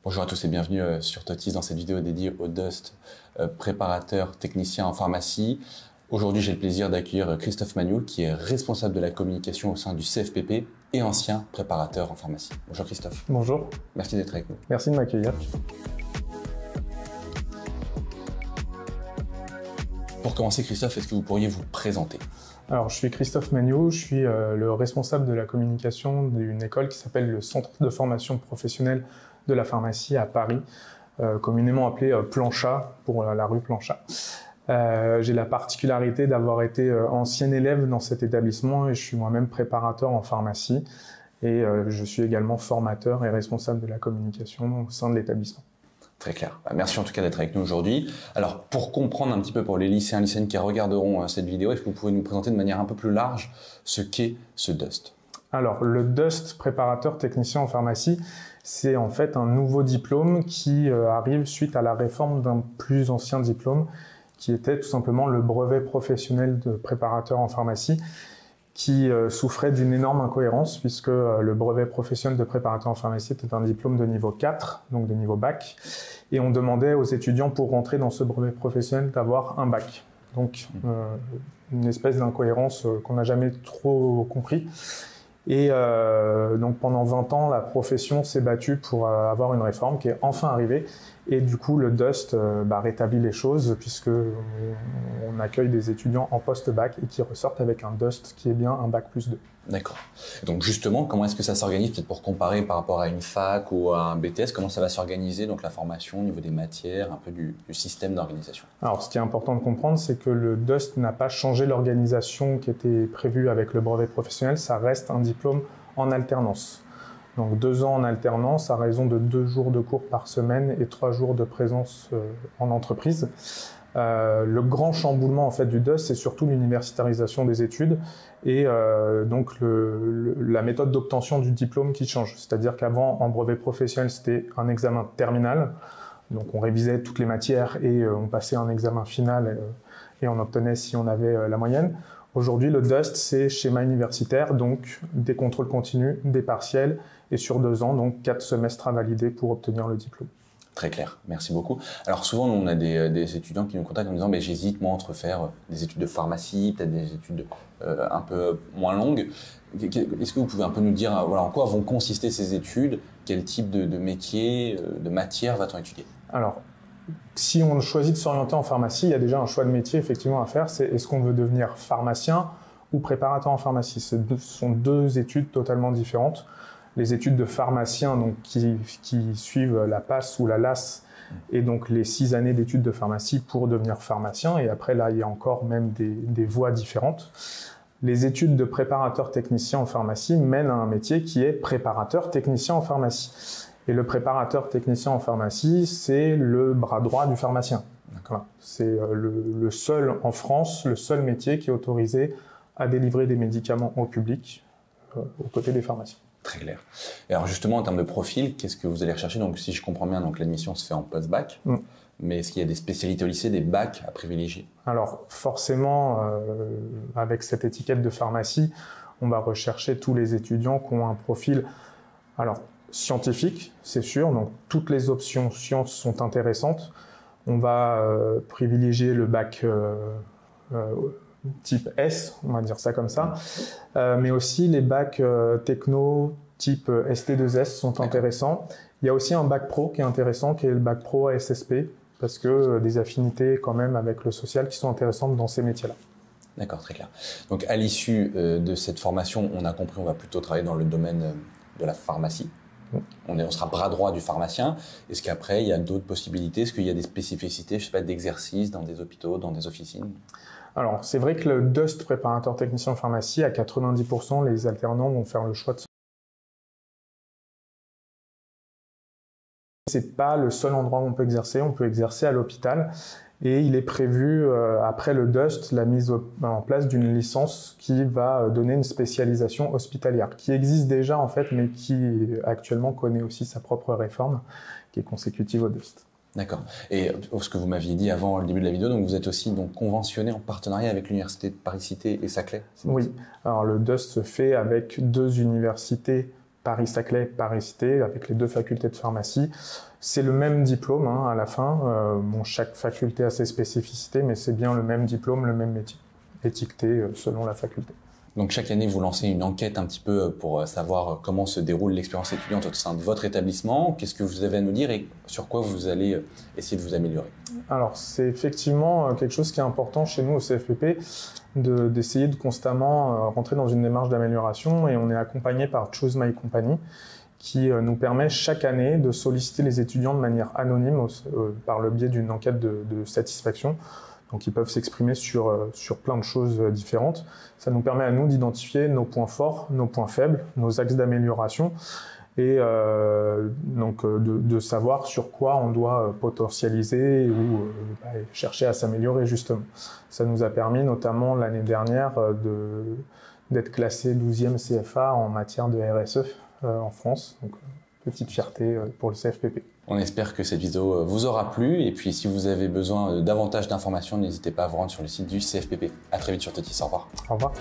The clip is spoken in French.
Bonjour à tous et bienvenue sur Totis dans cette vidéo dédiée au DUST, préparateur technicien en pharmacie. Aujourd'hui, j'ai le plaisir d'accueillir Christophe Magnoul, qui est responsable de la communication au sein du CFPP et ancien préparateur en pharmacie. Bonjour Christophe. Bonjour. Merci d'être avec nous. Merci de m'accueillir. Pour commencer, Christophe, est-ce que vous pourriez vous présenter? Alors, je suis Christophe Magnoul, je suis le responsable de la communication d'une école qui s'appelle le Centre de formation professionnelle de la pharmacie à Paris, communément appelé Planchat, pour la rue Planchat. J'ai la particularité d'avoir été ancien élève dans cet établissement et je suis moi-même préparateur en pharmacie et je suis également formateur et responsable de la communication au sein de l'établissement. Très clair. Merci en tout cas d'être avec nous aujourd'hui. Alors, pour comprendre un petit peu pour les lycéens et lycéennes qui regarderont cette vidéo, est-ce que vous pouvez nous présenter de manière un peu plus large ce qu'est ce DUST? Alors, le DUST, préparateur technicien en pharmacie, c'est en fait un nouveau diplôme qui arrive suite à la réforme d'un plus ancien diplôme qui était tout simplement le brevet professionnel de préparateur en pharmacie qui souffrait d'une énorme incohérence puisque le brevet professionnel de préparateur en pharmacie était un diplôme de niveau 4, donc de niveau bac, et on demandait aux étudiants pour rentrer dans ce brevet professionnel d'avoir un bac. Donc une espèce d'incohérence qu'on n'a jamais trop compris. Et donc pendant 20 ans, la profession s'est battue pour avoir une réforme qui est enfin arrivée. Et du coup, le DUST rétablit les choses puisque on accueille des étudiants en post-bac et qui ressortent avec un DUST qui est bien un bac plus 2. D'accord. Donc justement, comment est-ce que ça s'organise, peut-être pour comparer par rapport à une fac ou à un BTS, comment ça va s'organiser, donc la formation au niveau des matières, un peu du système d'organisation? Alors, ce qui est important de comprendre, c'est que le DUST n'a pas changé l'organisation qui était prévue avec le brevet professionnel, ça reste un diplôme en alternance. Donc 2 ans en alternance à raison de 2 jours de cours par semaine et 3 jours de présence en entreprise. Le grand chamboulement en fait du DUST, c'est surtout l'universitarisation des études et donc la méthode d'obtention du diplôme qui change. C'est-à-dire qu'avant, en brevet professionnel, c'était un examen terminal. Donc on révisait toutes les matières et on passait un examen final et on obtenait si on avait la moyenne. Aujourd'hui, le DUST, c'est schéma universitaire, donc des contrôles continus, des partiels, et sur 2 ans, donc 4 semestres à valider pour obtenir le diplôme. Très clair, merci beaucoup. Alors souvent, nous, on a des étudiants qui nous contactent en disant « j'hésite moi entre faire des études de pharmacie, peut-être des études un peu moins longues ». Est-ce que vous pouvez un peu nous dire en quoi vont consister ces études? Quel type de métier, de matière va-t-on étudier? Alors, si on choisit de s'orienter en pharmacie, il y a déjà un choix de métier effectivement à faire, c'est est-ce qu'on veut devenir pharmacien ou préparateur en pharmacie? Ce sont 2 études totalement différentes. Les études de pharmacien donc, qui suivent la PASS ou la LAS et donc les 6 années d'études de pharmacie pour devenir pharmacien, et après là il y a encore même des voies différentes. Les études de préparateur technicien en pharmacie mènent à un métier qui est préparateur technicien en pharmacie. Et le préparateur technicien en pharmacie, c'est le bras droit du pharmacien. Voilà. C'est le seul en France, le seul métier qui est autorisé à délivrer des médicaments au public aux côtés des pharmaciens. Très clair. Et alors justement, en termes de profil, qu'est-ce que vous allez rechercher? Donc si je comprends bien, donc l'admission se fait en post-bac, mais est-ce qu'il y a des spécialités au lycée, des bacs à privilégier? Alors forcément, avec cette étiquette de pharmacie, on va rechercher tous les étudiants qui ont un profil scientifique, c'est sûr, donc toutes les options sciences sont intéressantes. On va privilégier le bac type S, on va dire ça comme ça, mais aussi les bacs techno type ST2S sont intéressants. Il y a aussi un bac pro qui est intéressant, qui est le bac pro SSP, parce que des affinités quand même avec le social qui sont intéressantes dans ces métiers-là. D'accord, très clair. Donc à l'issue de cette formation, on a compris, on va plutôt travailler dans le domaine de la pharmacie. On sera bras droit du pharmacien. Est-ce qu'après, il y a d'autres possibilités? Est-ce qu'il y a des spécificités, je sais pas, d'exercice dans des hôpitaux, dans des officines? Alors, c'est vrai que le DUST, préparateur technicien en pharmacie, à 90%, les alternants vont faire le choix de... C'est pas le seul endroit où on peut exercer à l'hôpital. Et il est prévu, après le DUST, la mise en place d'une licence qui va donner une spécialisation hospitalière, qui existe déjà en fait, mais qui actuellement connaît aussi sa propre réforme, qui est consécutive au DUST. D'accord. Et ce que vous m'aviez dit avant le début de la vidéo, donc vous êtes aussi donc conventionné en partenariat avec l'université de Paris-Cité et Saclay? Oui. Alors le DUST se fait avec 2 universités Paris-Saclay, Paris-Cité, avec les 2 facultés de pharmacie. C'est le même diplôme à la fin. Chaque faculté a ses spécificités, mais c'est bien le même diplôme, le même étiqueté selon la faculté. Donc chaque année, vous lancez une enquête un petit peu pour savoir comment se déroule l'expérience étudiante au sein de votre établissement. Qu'est-ce que vous avez à nous dire et sur quoi vous allez essayer de vous améliorer? Alors c'est effectivement quelque chose qui est important chez nous au CFPP, d'essayer de constamment rentrer dans une démarche d'amélioration, et on est accompagné par Choose My Company qui nous permet chaque année de solliciter les étudiants de manière anonyme par le biais d'une enquête de satisfaction. Donc ils peuvent s'exprimer sur plein de choses différentes. Ça nous permet à nous d'identifier nos points forts, nos points faibles, nos axes d'amélioration, et de savoir sur quoi on doit potentialiser ou chercher à s'améliorer justement. Ça nous a permis notamment l'année dernière d'être classé 12e CFA en matière de RSE en France. Donc petite fierté pour le CFPP. On espère que cette vidéo vous aura plu, et puis si vous avez besoin de davantage d'informations, n'hésitez pas à vous rendre sur le site du CFPP. À très vite sur Totis, au revoir. Au revoir.